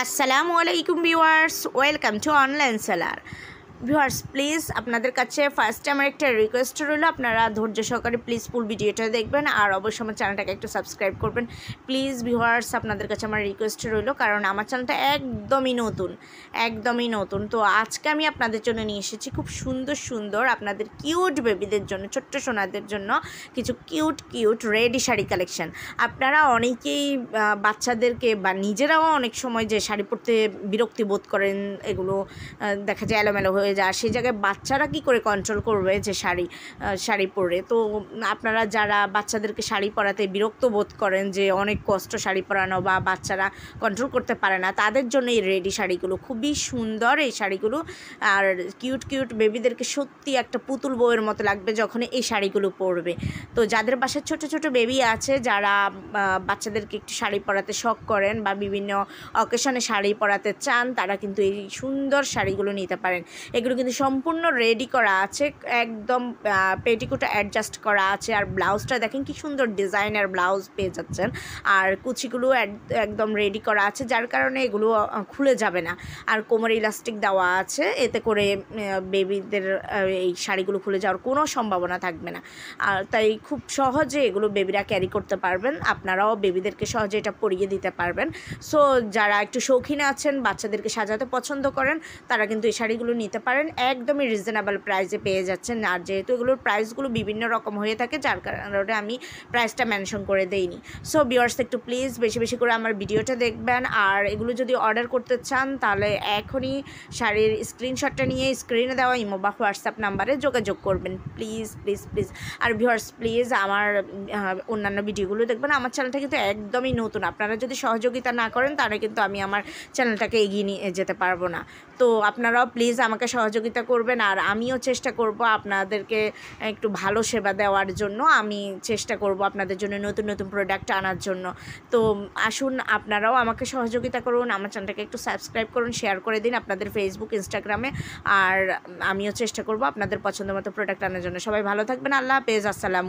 আসসালামু আলাইকুম viewers, welcome to online seller. Viewers please আপনাদের কাছে ফার্স্ট আমার একটা রিকোয়েস্ট রইল, আপনারা ধৈর্য সহকারে প্লিজ ফুল ভিডিওটা দেখবেন আর অবশ্যই আমার চ্যানেলটাকে একটু সাবস্ক্রাইব করবেন প্লিজ। ভিউয়ার্স আপনাদের কাছে আমার রিকোয়েস্ট রইল, কারণ আমার চ্যানেলটা একদমই নতুন। তো আজকে আমি আপনাদের জন্য নিয়ে এসেছি খুব সুন্দর সুন্দর আপনাদের কিউট বেবিদের জন্য, ছোট্ট সোনাদের জন্য কিছু কিউট রেডি শাড়ি কালেকশন। আপনারা অনেকেই বাচ্চাদেরকে বা নিজেরাও অনেক সময় যে শাড়ি পরতে বিরক্তি বোধ করেন, এগুলো দেখা যায় এলোমেলো হয়ে যায়, সেই জায়গায় বাচ্চারা কি করে কন্ট্রোল করবে যে শাড়ি পরে। তো আপনারা যারা বাচ্চাদেরকে শাড়ি পরাতে বিরক্ত বোধ করেন, যে অনেক কষ্ট শাড়ি পরানো বা বাচ্চারা কন্ট্রোল করতে পারে না, তাদের জন্য এই রেডি শাড়িগুলো খুবই সুন্দর। এই শাড়িগুলো আর কিউট বেবিদেরকে সত্যি একটা পুতুল বউয়ের মতো লাগবে যখন এই শাড়িগুলো পরবে। তো যাদের বাসায় ছোট বেবি আছে, যারা বাচ্চাদেরকে একটু শাড়ি পরাতে শখ করেন বা বিভিন্ন অকেশনে শাড়ি পরাতে চান, তারা কিন্তু এই সুন্দর শাড়িগুলো নিতে পারেন। এগুলো কিন্তু সম্পূর্ণ রেডি করা আছে, একদম পেটিকোটা অ্যাডজাস্ট করা আছে। আর ব্লাউজটা দেখেন কি সুন্দর ডিজাইনার ব্লাউজ পেয়ে যাচ্ছেন, আর কুচিগুলো একদম রেডি করা আছে, যার কারণে এগুলো খুলে যাবে না। আর কোমরে ইলাস্টিক দেওয়া আছে, এতে করে বেবিদের এই শাড়িগুলো খুলে যাওয়ার কোনো সম্ভাবনা থাকবে না। আর তাই খুব সহজে এগুলো বেবিরা ক্যারি করতে পারবেন, আপনারাও বেবিদেরকে সহজে এটা পরিয়ে দিতে পারবেন। সো যারা একটু শৌখিন আছেন, বাচ্চাদেরকে সাজাতে পছন্দ করেন, তারা কিন্তু এই শাড়িগুলো নিতে পারেন, একদমই রিজনেবল প্রাইসে পেয়ে যাচ্ছেন। আর যেহেতু এগুলোর প্রাইসগুলো বিভিন্ন রকম হয়ে থাকে, যার কারণে আমি প্রাইসটা মেনশন করে দেইনি। সো ভিউয়ার্স একটু প্লিজ বেশি করে আমার ভিডিওটা দেখবেন। আর এগুলো যদি অর্ডার করতে চান, তাহলে এখনই শাড়ির স্ক্রিনশটটা নিয়ে স্ক্রিনে দেওয়া ইমো বা হোয়াটসঅ্যাপ নাম্বারে যোগাযোগ করবেন প্লিজ। আর ভিউয়ার্স প্লিজ আমার অন্যান্য ভিডিওগুলো দেখবেন। আমার চ্যানেলটা কিন্তু একদমই নতুন, আপনারা যদি সহযোগিতা না করেন তাহলে কিন্তু আমি আমার চ্যানেলটাকে এগিয়ে নিয়ে যেতে পারবো না। তো আপনারাও প্লিজ আমাকে সহযোগিতা করবেন, আর আমিও চেষ্টা করব আপনাদেরকে একটু ভালো সেবা দেওয়ার জন্য। আমি চেষ্টা করব আপনাদের জন্য নতুন প্রোডাক্ট আনার জন্য। তো আসুন আপনারাও আমাকে সহযোগিতা করুন, আমার চ্যানেলটাকে একটু সাবস্ক্রাইব করুন, শেয়ার করে দিন আপনাদের ফেসবুক ইনস্টাগ্রামে। আর আমিও চেষ্টা করব আপনাদের পছন্দ মতো প্রোডাক্ট আনার জন্য। সবাই ভালো থাকবেন, আল্লাহ হাফেজ, আসসালাম।